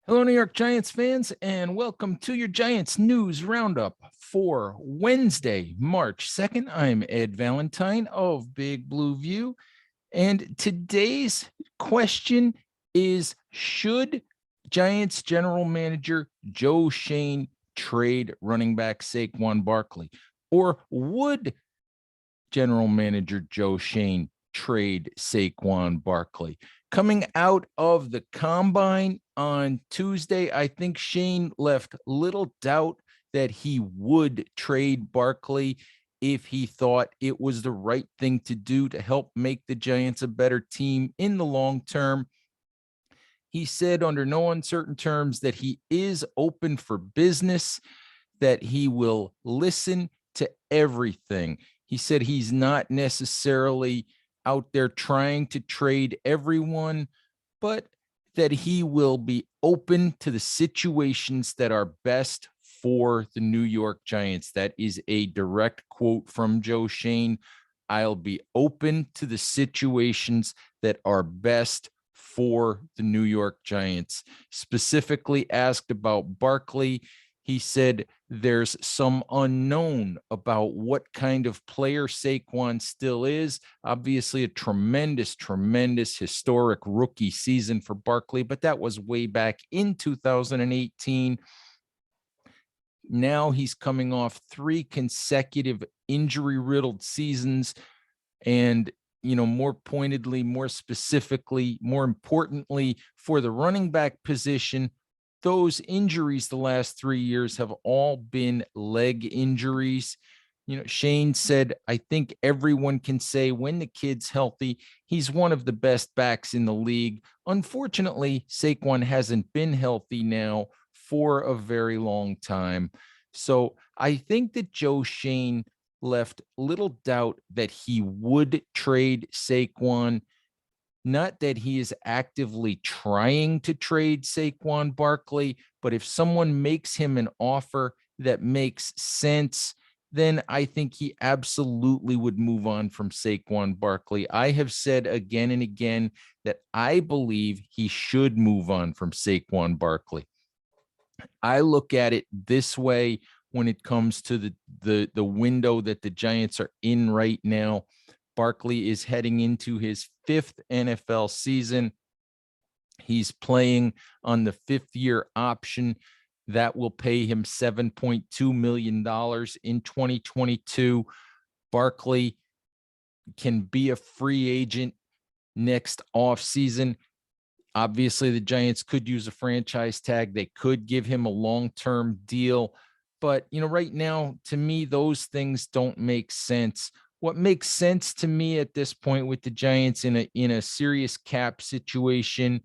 Hello, New York Giants fans, and welcome to your Giants News Roundup for Wednesday, March 2nd. I'm Ed Valentine of Big Blue View, and today's question is: should Giants general manager Joe Schoen trade running back Saquon Barkley, or would general manager Joe Schoen trade Saquon Barkley? Coming out of the combine on Tuesday, I think Schoen left little doubt that he would trade Barkley if he thought it was the right thing to do to help make the Giants a better team in the long term. He said under no uncertain terms that he is open for business, that he will listen to everything. He said he's not necessarily out there trying to trade everyone, but that he will be open to the situations that are best for the New York Giants. That is a direct quote from Joe Schoen. I'll be open to the situations that are best for the New York Giants. Specifically asked about Barkley, he said there's some unknown about what kind of player Saquon still is. Obviously, a tremendous historic rookie season for Barkley, but that was way back in 2018. Now he's coming off 3 consecutive injury-riddled seasons, and more pointedly, more specifically, more importantly, for the running back position, those injuries the last 3 years have all been leg injuries. Schoen said, I think everyone can say when the kid's healthy, he's one of the best backs in the league. Unfortunately, Saquon hasn't been healthy now for a very long time. So I think that Joe Schoen left little doubt that he would trade Saquon. Not that he is actively trying to trade Saquon Barkley, but if someone makes him an offer that makes sense, then I think he absolutely would move on from Saquon Barkley. I have said again and again that I believe he should move on from Saquon Barkley. I look at it this way when it comes to the window that the Giants are in right now. Barkley is heading into his 5th NFL season. He's playing on the 5th-year option that will pay him $7.2 million in 2022. Barkley can be a free agent next offseason. Obviously, the Giants could use a franchise tag. They could give him a long-term deal. But, right now, to me, those things don't make sense. What makes sense to me at this point with the Giants in a serious cap situation,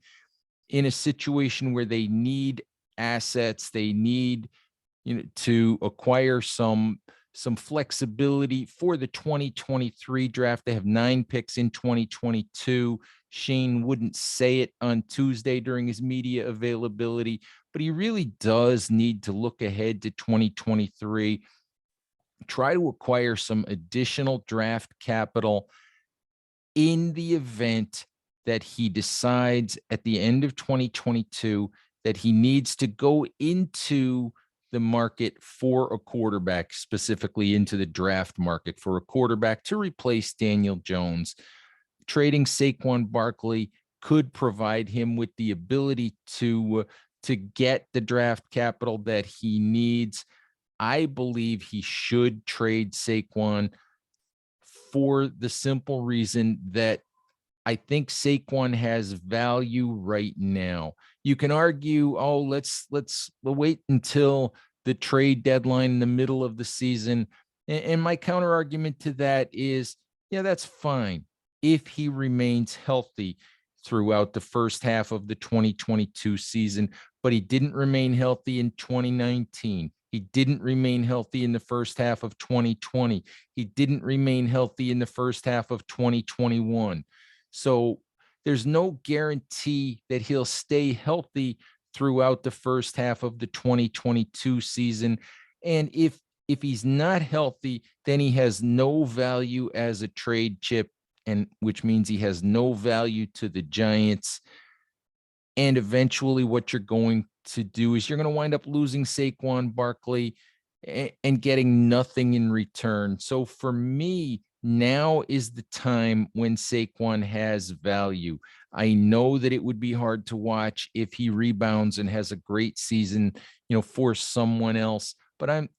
in a situation where they need assets, they need to acquire some flexibility for the 2023 draft. They have 9 picks in 2022. Schoen wouldn't say it on Tuesday during his media availability, but he really does need to look ahead to 2023, try to acquire some additional draft capital in the event that he decides at the end of 2022 that he needs to go into the market for a quarterback, specifically into the draft market for a quarterback to replace Daniel Jones. Trading Saquon Barkley could provide him with the ability to get the draft capital that he needs. I believe he should trade Saquon for the simple reason that I think Saquon has value right now. You can argue, oh, let's wait until the trade deadline in the middle of the season. And my counter argument to that is, yeah, that's fine if he remains healthy throughout the first half of the 2022 season, but he didn't remain healthy in 2019. He didn't remain healthy in the first half of 2020. He didn't remain healthy in the first half of 2021. So there's no guarantee that he'll stay healthy throughout the first half of the 2022 season. And if he's not healthy, then he has no value as a trade chip, and which means he has no value to the Giants. And eventually what you're going to do is you're going to wind up losing Saquon Barkley and getting nothing in return. So for me, now is the time when Saquon has value. I know that it would be hard to watch if he rebounds and has a great season, for someone else, but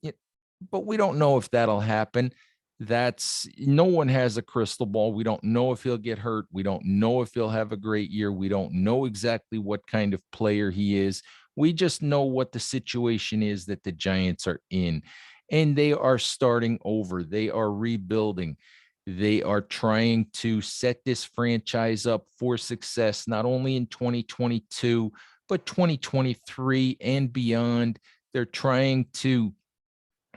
we don't know if that'll happen. That's No one has a crystal ball. We don't know if he'll get hurt. We don't know if he'll have a great year. We don't know exactly what kind of player he is. We just know what the situation is that the Giants are in, and they are starting over. They are rebuilding. They are trying to set this franchise up for success, not only in 2022, but 2023 and beyond. They're trying to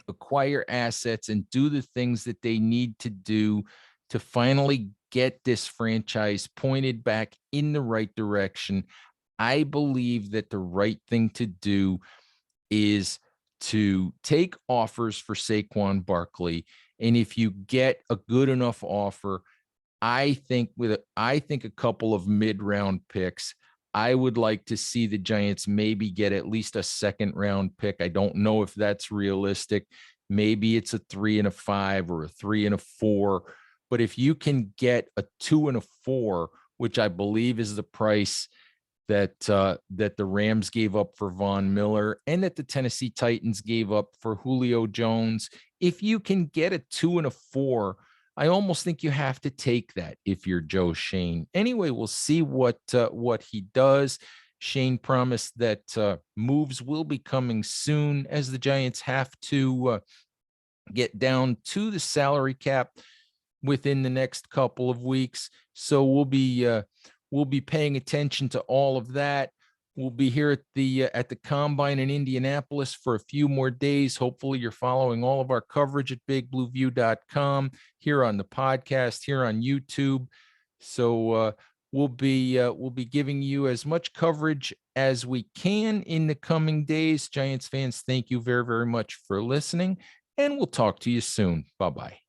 acquire assets and do the things that they need to do to finally get this franchise pointed back in the right direction. I believe that the right thing to do is to take offers for Saquon Barkley. And if you get a good enough offer, I think a couple of mid-round picks. I would like to see the Giants maybe get at least a second round pick. I don't know if that's realistic. Maybe it's a 3 and a 5 or a 3 and a 4. But if you can get a 2 and a 4, which I believe is the price that the Rams gave up for Von Miller and that the Tennessee Titans gave up for Julio Jones, if you can get a 2 and a 4, I almost think you have to take that if you're Joe Schoen. Anyway, we'll see what he does. Schoen promised that moves will be coming soon, as the Giants have to get down to the salary cap within the next couple of weeks. So we'll be paying attention to all of that. We'll be here at the Combine in Indianapolis for a few more days. Hopefully you're following all of our coverage at bigblueview.com, here on the podcast, here on YouTube. So we'll be giving you as much coverage as we can in the coming days. Giants fans, thank you very, very much for listening, and we'll talk to you soon. Bye-bye.